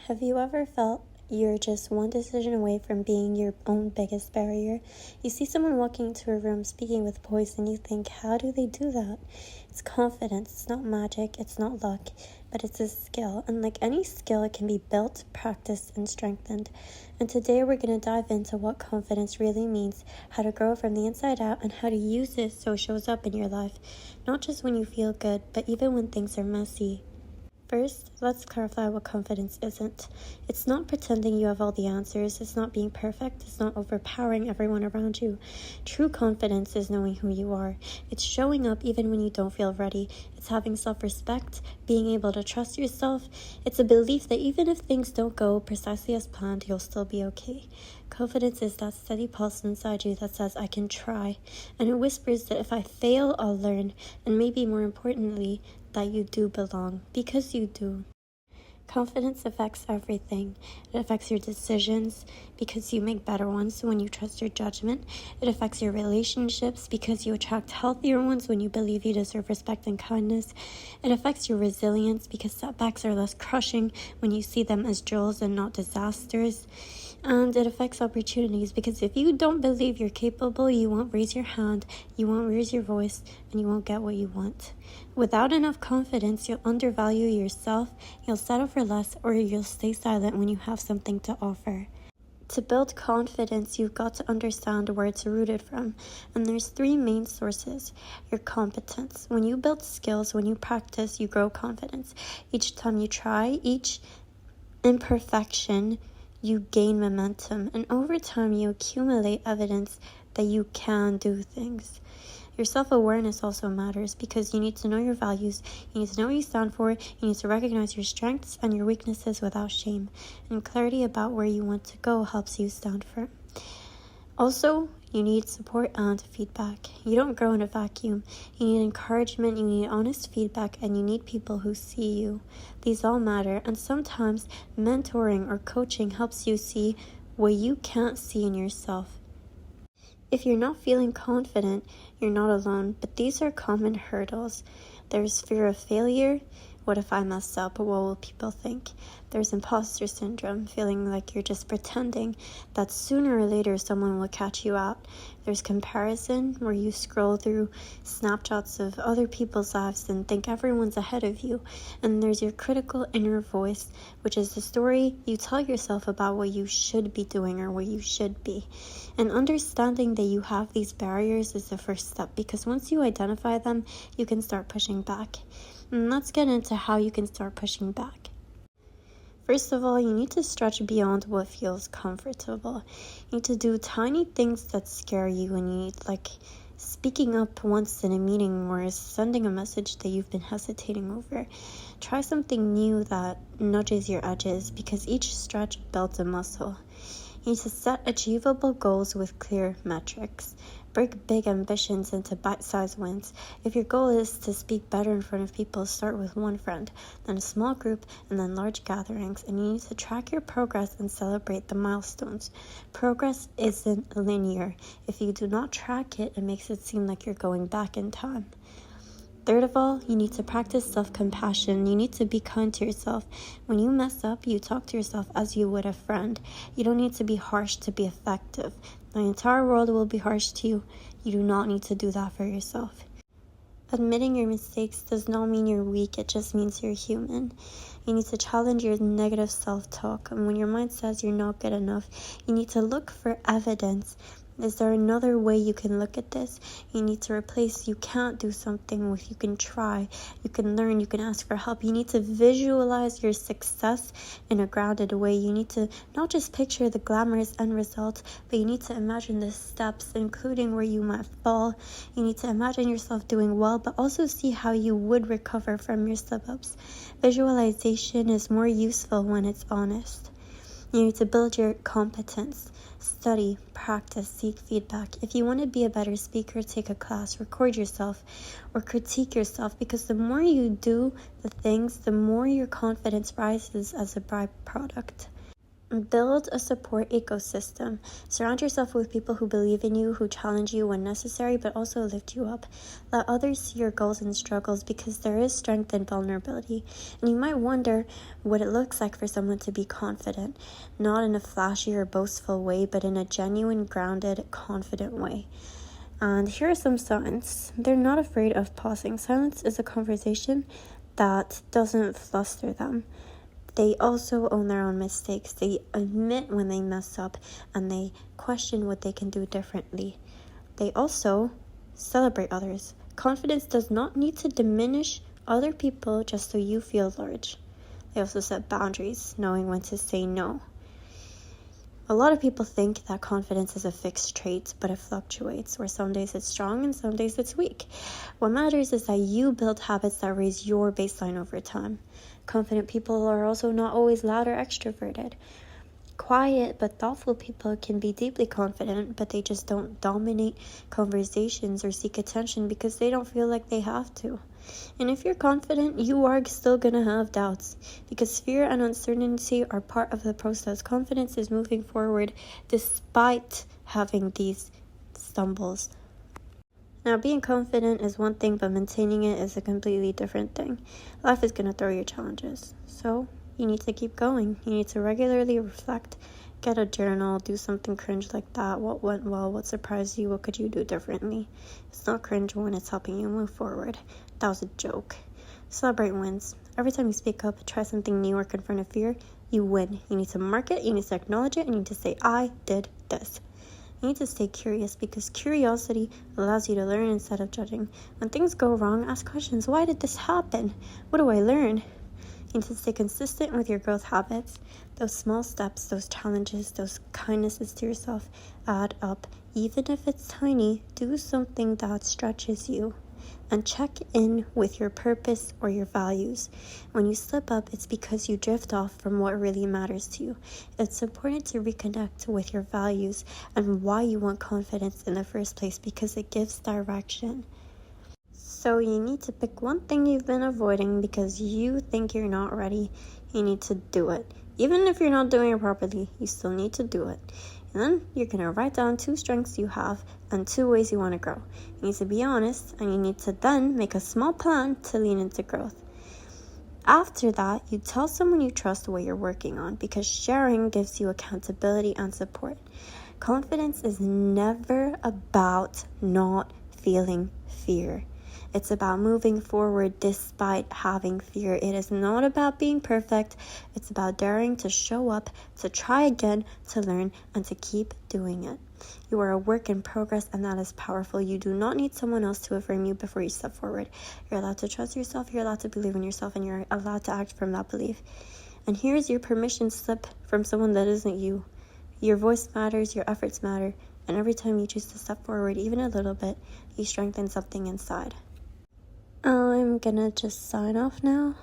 Have you ever felt you're just one decision away from being your own biggest barrier? You see someone walking into a room speaking with poise and you think, how do they do that? It's confidence. It's not magic. It's not luck, but it's a skill. And like any skill, it can be built, practiced, and strengthened. And today we're going to dive into what confidence really means, how to grow from the inside out, and how to use it so it shows up in your life, not just when you feel good, but even when things are messy. First, let's clarify what confidence isn't. It's not pretending you have all the answers. It's not being perfect. It's not overpowering everyone around you. True confidence is knowing who you are. It's showing up even when you don't feel ready. It's having self-respect, being able to trust yourself. It's a belief that even if things don't go precisely as planned, you'll still be okay. Confidence is that steady pulse inside you that says, I can try. And it whispers that if I fail, I'll learn. And maybe more importantly, that you do belong, because you do. Confidence affects everything. It affects your decisions because you make better ones when you trust your judgment. It affects your relationships because you attract healthier ones when you believe you deserve respect and kindness. It affects your resilience because setbacks are less crushing when you see them as jewels and not disasters. And it affects opportunities because if you don't believe you're capable, you won't raise your hand, you won't raise your voice, and you won't get what you want. Without enough confidence, you'll undervalue yourself, you'll settle for less, or you'll stay silent when you have something to offer. To build confidence, you've got to understand where it's rooted from. And there's three main sources. Your competence. When you build skills, when you practice, you grow confidence. Each time you try, each imperfection, you gain momentum, and over time you accumulate evidence that you can do things. Your self-awareness also matters because you need to know your values, you need to know what you stand for, you need to recognize your strengths and your weaknesses without shame, and clarity about where you want to go helps you stand firm. Also, you need support and feedback. You don't grow in a vacuum. You need encouragement, you need honest feedback, and you need people who see you. These all matter, and sometimes mentoring or coaching helps you see what you can't see in yourself. If you're not feeling confident, you're not alone, but these are common hurdles. There's fear of failure. What if I mess up? What will people think? There's imposter syndrome, feeling like you're just pretending that sooner or later someone will catch you out. There's comparison, where you scroll through snapshots of other people's lives and think everyone's ahead of you. And there's your critical inner voice, which is the story you tell yourself about what you should be doing or what you should be. And understanding that you have these barriers is the first step, because once you identify them, you can start pushing back. And let's get into how you can start pushing back. First of all, you need to stretch beyond what feels comfortable. You need to do tiny things that scare you, and you need, like speaking up once in a meeting or sending a message that you've been hesitating over. Try something new that nudges your edges, because each stretch builds a muscle. You need to set achievable goals with clear metrics. Break big ambitions into bite-sized wins. If your goal is to speak better in front of people, start with one friend, then a small group, and then large gatherings. And you need to track your progress and celebrate the milestones. Progress isn't linear. If you do not track it, it makes it seem like you're going back in time. Third of all, you need to practice self-compassion. You need to be kind to yourself. When you mess up, you talk to yourself as you would a friend. You don't need to be harsh to be effective. The entire world will be harsh to you. You do not need to do that for yourself. Admitting your mistakes does not mean you're weak. It just means you're human. You need to challenge your negative self-talk. And when your mind says you're not good enough, you need to look for evidence. Is there another way you can look at this? You need to replace you can't do something with you can try, you can learn, you can ask for help. You need to visualize your success in a grounded way. You need to not just picture the glamorous end result, but you need to imagine the steps, including where you might fall. You need to imagine yourself doing well, but also see how you would recover from your slip-ups. Visualization is more useful when it's honest. You need to build your competence. Study, practice, seek feedback. If you want to be a better speaker, take a class, record yourself, or critique yourself, because the more you do the things, the more your confidence rises as a byproduct. Build a support ecosystem. Surround yourself with people who believe in you, who challenge you when necessary, but also lift you up. Let others see your goals and struggles because there is strength in vulnerability. And you might wonder what it looks like for someone to be confident, not in a flashy or boastful way, but in a genuine, grounded, confident way. And here are some signs. They're not afraid of pausing. Silence is a conversation that doesn't fluster them. They also own their own mistakes. They admit when they mess up and they question what they can do differently. They also celebrate others. Confidence does not need to diminish other people just so you feel large. They also set boundaries, knowing when to say no. A lot of people think that confidence is a fixed trait, but it fluctuates, where some days it's strong and some days it's weak. What matters is that you build habits that raise your baseline over time. Confident people are also not always loud or extroverted. Quiet but thoughtful people can be deeply confident, but they just don't dominate conversations or seek attention because they don't feel like they have to. And if you're confident, you are still going to have doubts because fear and uncertainty are part of the process. Confidence is moving forward despite having these stumbles. Now, being confident is one thing, but maintaining it is a completely different thing. Life is going to throw you challenges. So you need to keep going. You need to regularly reflect, get a journal, do something cringe like that. What went well? What surprised you? What could you do differently? It's not cringe when it's helping you move forward. That was a joke. Celebrate wins. Every time you speak up, try something new or confront a fear, you win. You need to mark it, you need to acknowledge it, you need to say, I did this. You need to stay curious because curiosity allows you to learn instead of judging. When things go wrong, ask questions. Why did this happen? What do I learn? You need to stay consistent with your growth habits. Those small steps, those challenges, those kindnesses to yourself add up. Even if it's tiny, do something that stretches you. And check in with your purpose or your values. When you slip up, it's because you drift off from what really matters to you. It's important to reconnect with your values and why you want confidence in the first place because it gives direction. So you need to pick one thing you've been avoiding because you think you're not ready. You need to do it. Even if you're not doing it properly, you still need to do it. And then you're going to write down 2 strengths you have and 2 ways you want to grow. You need to be honest, and you need to then make a small plan to lean into growth. After that, you tell someone you trust what you're working on because sharing gives you accountability and support. Confidence is never about not feeling fear. It's about moving forward despite having fear. It is not about being perfect. It's about daring to show up, to try again, to learn, and to keep doing it. You are a work in progress, and that is powerful. You do not need someone else to affirm you before you step forward. You're allowed to trust yourself, you're allowed to believe in yourself, and you're allowed to act from that belief. And here's your permission slip from someone that isn't you. Your voice matters, your efforts matter, and every time you choose to step forward, even a little bit, you strengthen something inside. I'm gonna just sign off now.